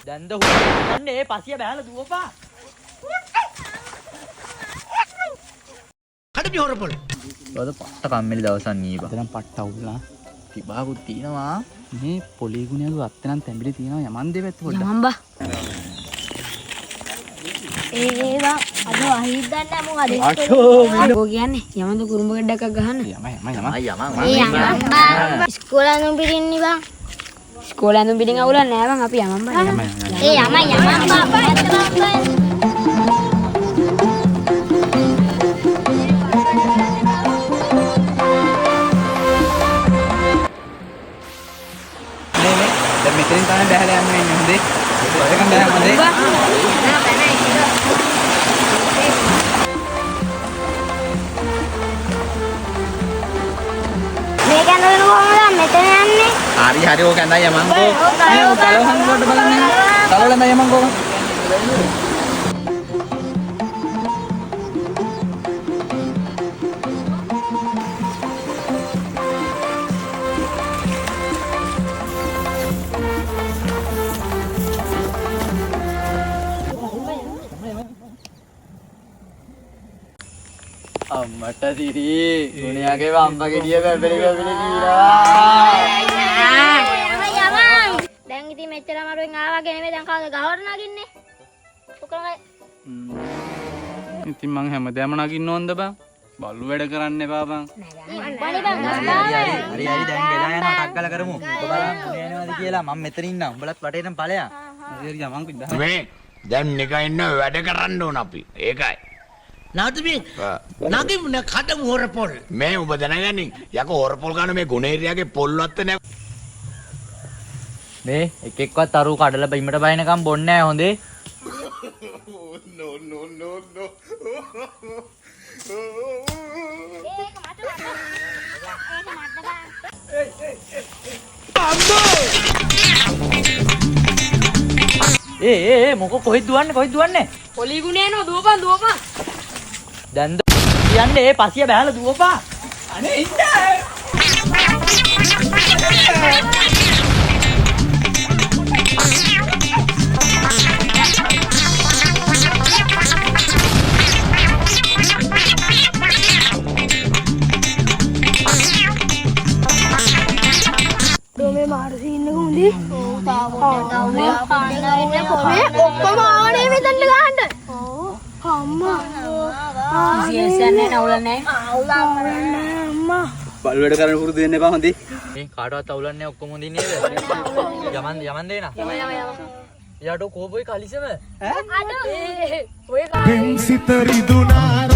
දැන්ද හුන්නේ පසිය බෑලා දුවපා. කඩපි හොරපොල්. ඔද පට්ට කම්මැලි දවසක් නීපා. දැන් පට්ට අවුල්ලා. තිබාකුත් තියෙනවා. මේ පොලී ගුණයලු අත්තනම් තැඹිලි තියෙනවා යමන් දෙපැත්ත පොඩ්ඩක්. යමන් බා. ඒවා අද වහිද්දන්න මොකද? අටෝ කියන්නේ යමන්ද කුරුඹ ගඩක් ගහන්න. යම. ඉස්කෝලේ යන පිටින්නේ බං. ඉස්කෝලේ යන පිටින් අවුල නෑ බං අපි යමන් බා. ඒ යමන් බා. දැන් මෙතනින් තමයි බහැලා යන්න වෙන්නේ හොඳේ. ඔයකම් බෑ හොඳේ. මේක යනවද කොහමද මෙතන යන්නේ? හරි ඕක ඇඳයි යමන්කෝ. නේ ඔය කලවහන් වලට බලන්න. කලවල ඇඳයි යමන්කෝ. අම්මට දිරි ගුණයාගේ අම්මා ගෙඩිය පැපිලි කීනවා. දැන් ඉතින් මෙච්චර අමාරුවෙන් ආවාගේ නෙමෙයි දැන් කවද ගහවට නගින්නේ? ඔකලගේ ඉතින් මං හැමදාම නගින්න ඕනද බං? බල්ලු වැඩ කරන්න එපා බං. බණි බං හරි දැන් වෙලා යනවා ටක් ගාලා කරමු. ඔබ බලන්න මොන යනවාද කියලා මම මෙතන ඉන්නම්. උඹලත් වටේටම ඵලයන්. හරි යමන්කෝ ඉඳ. මේ දැන් නිකන් ඉන්න වැඩ කරන්න ඕන අපි. ඒකයි. නාතුමින් නගිමුන කඩමු හොරපොල්. මේ ඔබ දැනගනින් යකෝ හොරපොල් ගන්න මේ ගුණේරියාගේ පොල්වත් නෑ. මේ එකෙක්වත් අරු කඩලා බිමට බයිනකම් බොන්නේ නැහැ හොඳේ. ඒ මොකෝ කොහෙද දුවන්නේ? පොලී ගුණ යනවා දුවපන්. දැන්ද කියන්නේ ඒ පසිය බෑලා දුවපා. අනේ ඉන්න. මේ මාර්සි ඉන්න කොහොමද? ඔක්කොම ආනේ මෙතනට ගහන්න. අම්මා. සියසන්නේ නවුලන්නේ. අම්මා. බල්ලු වැඩ කරන්න පුරුදු වෙන්න එපා හොඳේ. මේ කාටවත් අවුලන්නේ නැහැ ඔක්කොම හොඳින් නේද? යමන් දෙනා. යම. යාට කෝපොයි කලිසම. අද ඔය සිතරිදුනා